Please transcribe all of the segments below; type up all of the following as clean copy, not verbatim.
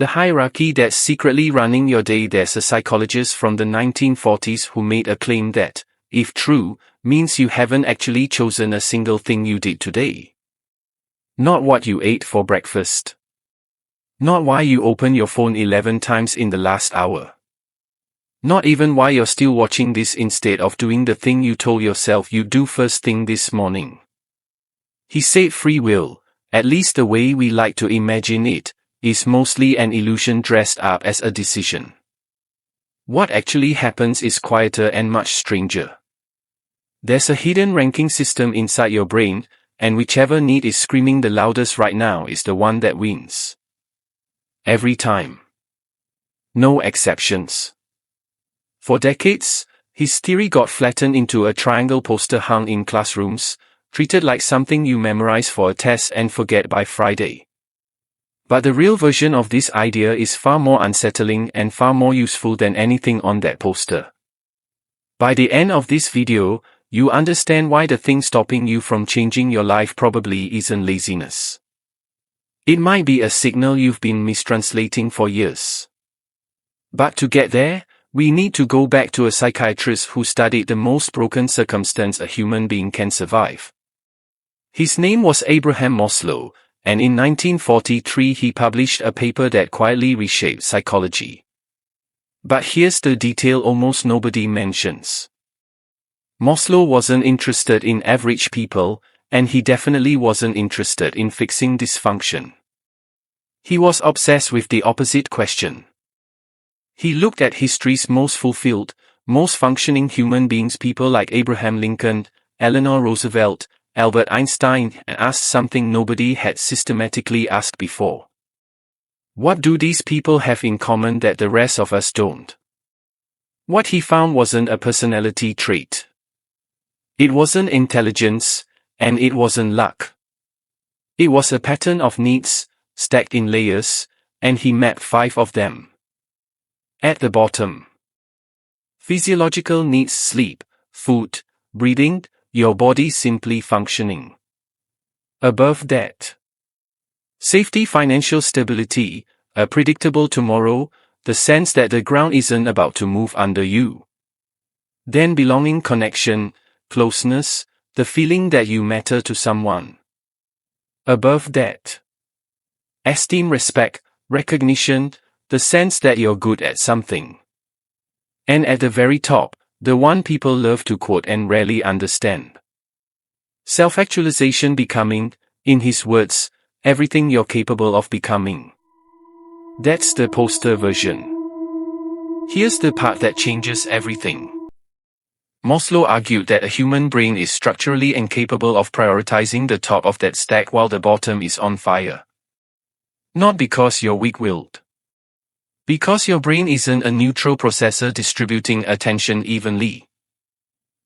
The hierarchy that's secretly running your day. There's a psychologist from the 1940s who made a claim that, if true, means you haven't actually chosen a single thing you did today. Not what you ate for breakfast. Not why you opened your phone 11 times in the last hour. Not even why you're still watching this instead of doing the thing you told yourself you'd do first thing this morning. He said free will, at least the way we like to imagine it, is mostly an illusion dressed up as a decision. What actually happens is quieter and much stranger. There's a hidden ranking system inside your brain, and whichever need is screaming the loudest right now is the one that wins. Every time. No exceptions. For decades, his theory got flattened into a triangle poster hung in classrooms, treated like something you memorize for a test and forget by Friday. But the real version of this idea is far more unsettling and far more useful than anything on that poster. By the end of this video, you understand why the thing stopping you from changing your life probably isn't laziness. It might be a signal you've been mistranslating for years. But to get there, we need to go back to a psychiatrist who studied the most broken circumstance a human being can survive. His name was Abraham Maslow, and in 1943 he published a paper that quietly reshaped psychology. But here's the detail almost nobody mentions. Maslow wasn't interested in average people, and he definitely wasn't interested in fixing dysfunction. He was obsessed with the opposite question. He looked at history's most fulfilled, most functioning human beings, people like Abraham Lincoln, Eleanor Roosevelt, Albert Einstein, and asked something nobody had systematically asked before. What do these people have in common that the rest of us don't? What he found wasn't a personality trait. It wasn't intelligence, and it wasn't luck. It was a pattern of needs, stacked in layers, and he mapped 5 of them. At the bottom. Physiological needs: sleep, food, breathing, your body simply functioning. Above that. Safety, financial stability, a predictable tomorrow, the sense that the ground isn't about to move under you. Then belonging, connection, closeness, the feeling that you matter to someone. Above that. Esteem, respect, recognition, the sense that you're good at something. And at the very top, the one people love to quote and rarely understand. Self-actualization, becoming, in his words, everything you're capable of becoming. That's the poster version. Here's the part that changes everything. Maslow argued that a human brain is structurally incapable of prioritizing the top of that stack while the bottom is on fire. Not because you're weak-willed. Because your brain isn't a neutral processor distributing attention evenly.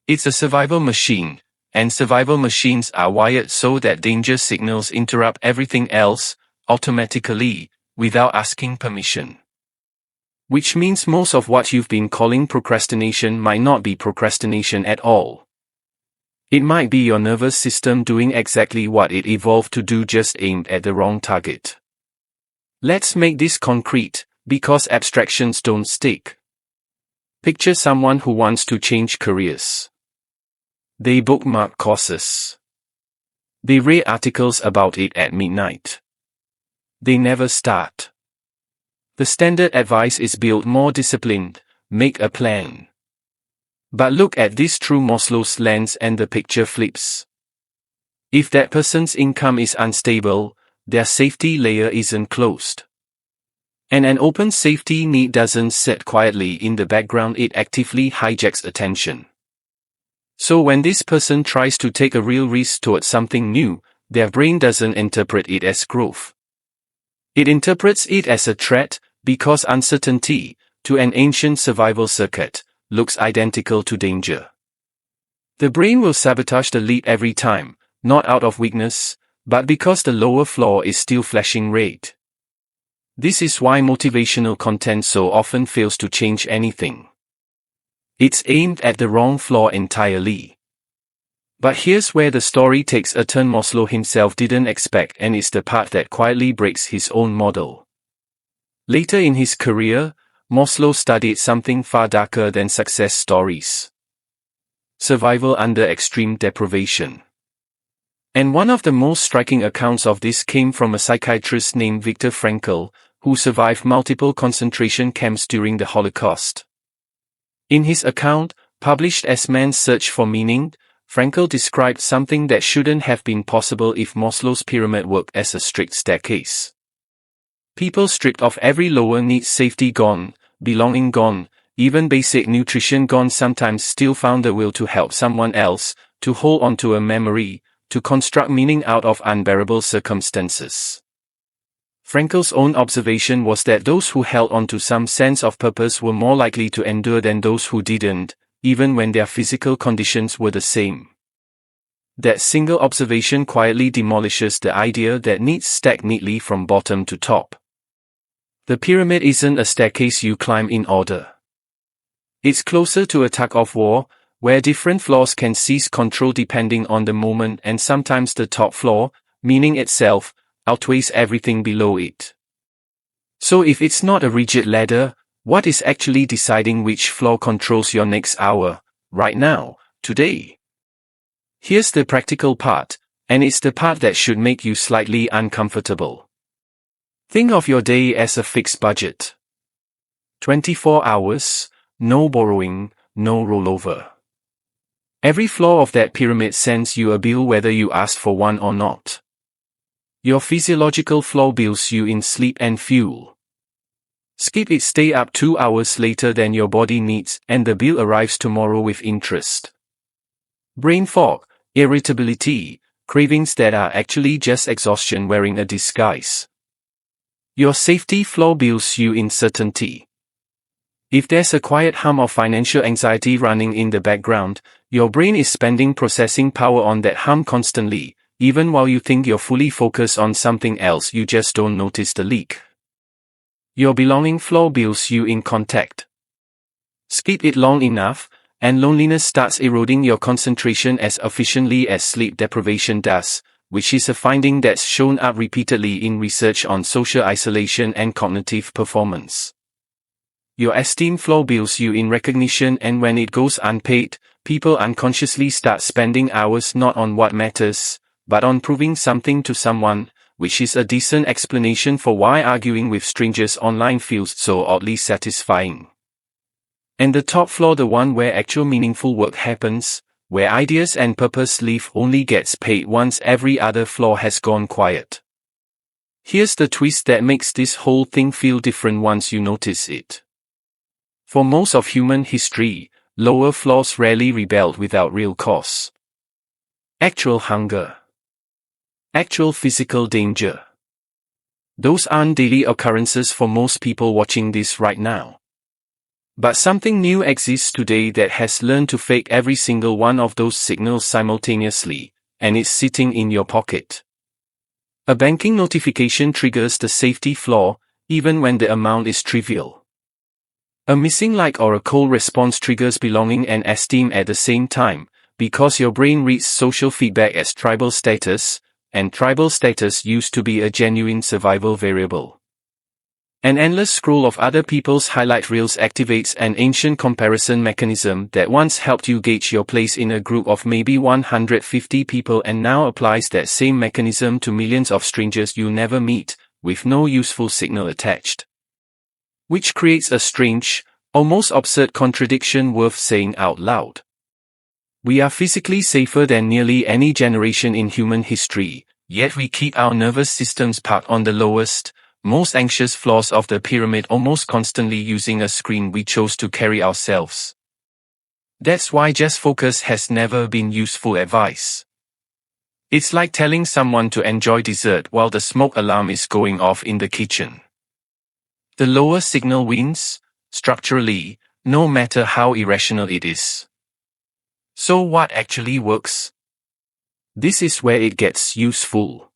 It's a survival machine, and survival machines are wired so that danger signals interrupt everything else, automatically, without asking permission. Which means most of what you've been calling procrastination might not be procrastination at all. It might be your nervous system doing exactly what it evolved to do, just aimed at the wrong target. Let's make this concrete, because abstractions don't stick. Picture someone who wants to change careers. They bookmark courses. They read articles about it at midnight. They never start. The standard advice is build more disciplined, make a plan. But look at this through Maslow's lens and the picture flips. If that person's income is unstable, their safety layer isn't closed. And an open safety need doesn't sit quietly in the background, it actively hijacks attention. So when this person tries to take a real risk towards something new, their brain doesn't interpret it as growth. It interprets it as a threat, because uncertainty, to an ancient survival circuit, looks identical to danger. The brain will sabotage the lead every time, not out of weakness, but because the lower floor is still flashing red. This is why motivational content so often fails to change anything. It's aimed at the wrong floor entirely. But here's where the story takes a turn Maslow himself didn't expect, and it's the part that quietly breaks his own model. Later in his career, Maslow studied something far darker than success stories: survival under extreme deprivation. And one of the most striking accounts of this came from a psychiatrist named Viktor Frankl, who survived multiple concentration camps during the Holocaust. In his account, published as Man's Search for Meaning, Frankl described something that shouldn't have been possible if Maslow's pyramid worked as a strict staircase. People stripped of every lower need, safety gone, belonging gone, even basic nutrition gone, sometimes still found the will to help someone else, to hold on to a memory, to construct meaning out of unbearable circumstances. Frankl's own observation was that those who held on to some sense of purpose were more likely to endure than those who didn't, even when their physical conditions were the same. That single observation quietly demolishes the idea that needs stack neatly from bottom to top. The pyramid isn't a staircase you climb in order. It's closer to a tug-of-war, where different floors can seize control depending on the moment, and sometimes the top floor, meaning itself, outweighs everything below it. So if it's not a rigid ladder, what is actually deciding which floor controls your next hour, right now, today? Here's the practical part, and it's the part that should make you slightly uncomfortable. Think of your day as a fixed budget. 24 hours, no borrowing, no rollover. Every floor of that pyramid sends you a bill whether you ask for one or not. Your physiological floor bills you in sleep and fuel. Skip it, stay up 2 hours later than your body needs, and the bill arrives tomorrow with interest. Brain fog, irritability, cravings that are actually just exhaustion wearing a disguise. Your safety floor bills you in certainty. If there's a quiet hum of financial anxiety running in the background, your brain is spending processing power on that hum constantly, even while you think you're fully focused on something else. You just don't notice the leak. Your belonging floor bills you in contact. Skip it long enough, and loneliness starts eroding your concentration as efficiently as sleep deprivation does, which is a finding that's shown up repeatedly in research on social isolation and cognitive performance. Your esteem floor bills you in recognition, and when it goes unpaid, people unconsciously start spending hours not on what matters, but on proving something to someone, which is a decent explanation for why arguing with strangers online feels so oddly satisfying. And the top floor, the one where actual meaningful work happens, where ideas and purpose live, only gets paid once every other floor has gone quiet. Here's the twist that makes this whole thing feel different once you notice it. For most of human history, lower floors rarely rebelled without real cause. Actual hunger. Actual physical danger. Those aren't daily occurrences for most people watching this right now. But something new exists today that has learned to fake every single one of those signals simultaneously, and it's sitting in your pocket. A banking notification triggers the safety floor, even when the amount is trivial. A missing like or a cold response triggers belonging and esteem at the same time, because your brain reads social feedback as tribal status, and tribal status used to be a genuine survival variable. An endless scroll of other people's highlight reels activates an ancient comparison mechanism that once helped you gauge your place in a group of maybe 150 people and now applies that same mechanism to millions of strangers you never meet, with no useful signal attached. Which creates a strange, almost absurd contradiction worth saying out loud. We are physically safer than nearly any generation in human history, yet we keep our nervous systems parked on the lowest, most anxious floors of the pyramid, almost constantly using a screen we chose to carry ourselves. That's why just focus has never been useful advice. It's like telling someone to enjoy dessert while the smoke alarm is going off in the kitchen. The lower signal wins, structurally, no matter how irrational it is. So what actually works? This is where it gets useful.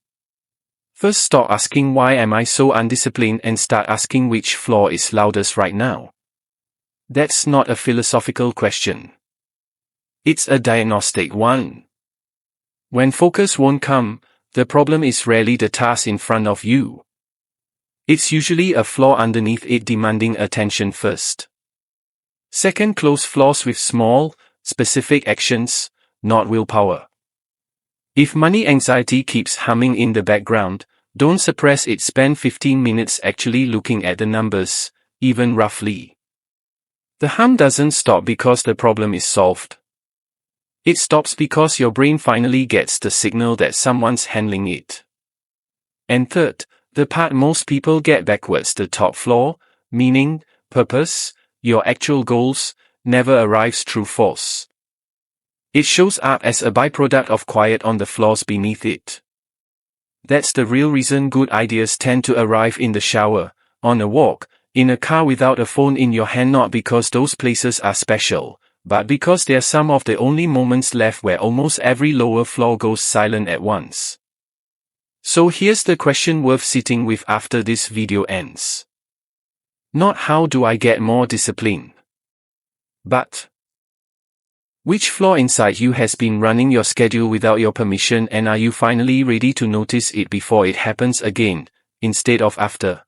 First, stop asking why am I so undisciplined and start asking which floor is loudest right now. That's not a philosophical question. It's a diagnostic one. When focus won't come, the problem is rarely the task in front of you. It's usually a flaw underneath it demanding attention first. Second, close flaws with small, specific actions, not willpower. If money anxiety keeps humming in the background, don't suppress it. Spend 15 minutes actually looking at the numbers, even roughly. The hum doesn't stop because the problem is solved. It stops because your brain finally gets the signal that someone's handling it. And third, the part most people get backwards, the top flaw, meaning, purpose, your actual goals, never arrives through force. It shows up as a byproduct of quiet on the flaws beneath it. That's the real reason good ideas tend to arrive in the shower, on a walk, in a car without a phone in your hand, not because those places are special, but because they're some of the only moments left where almost every lower flaw goes silent at once. So here's the question worth sitting with after this video ends. Not how do I get more discipline, but which flaw inside you has been running your schedule without your permission, and are you finally ready to notice it before it happens again, instead of after?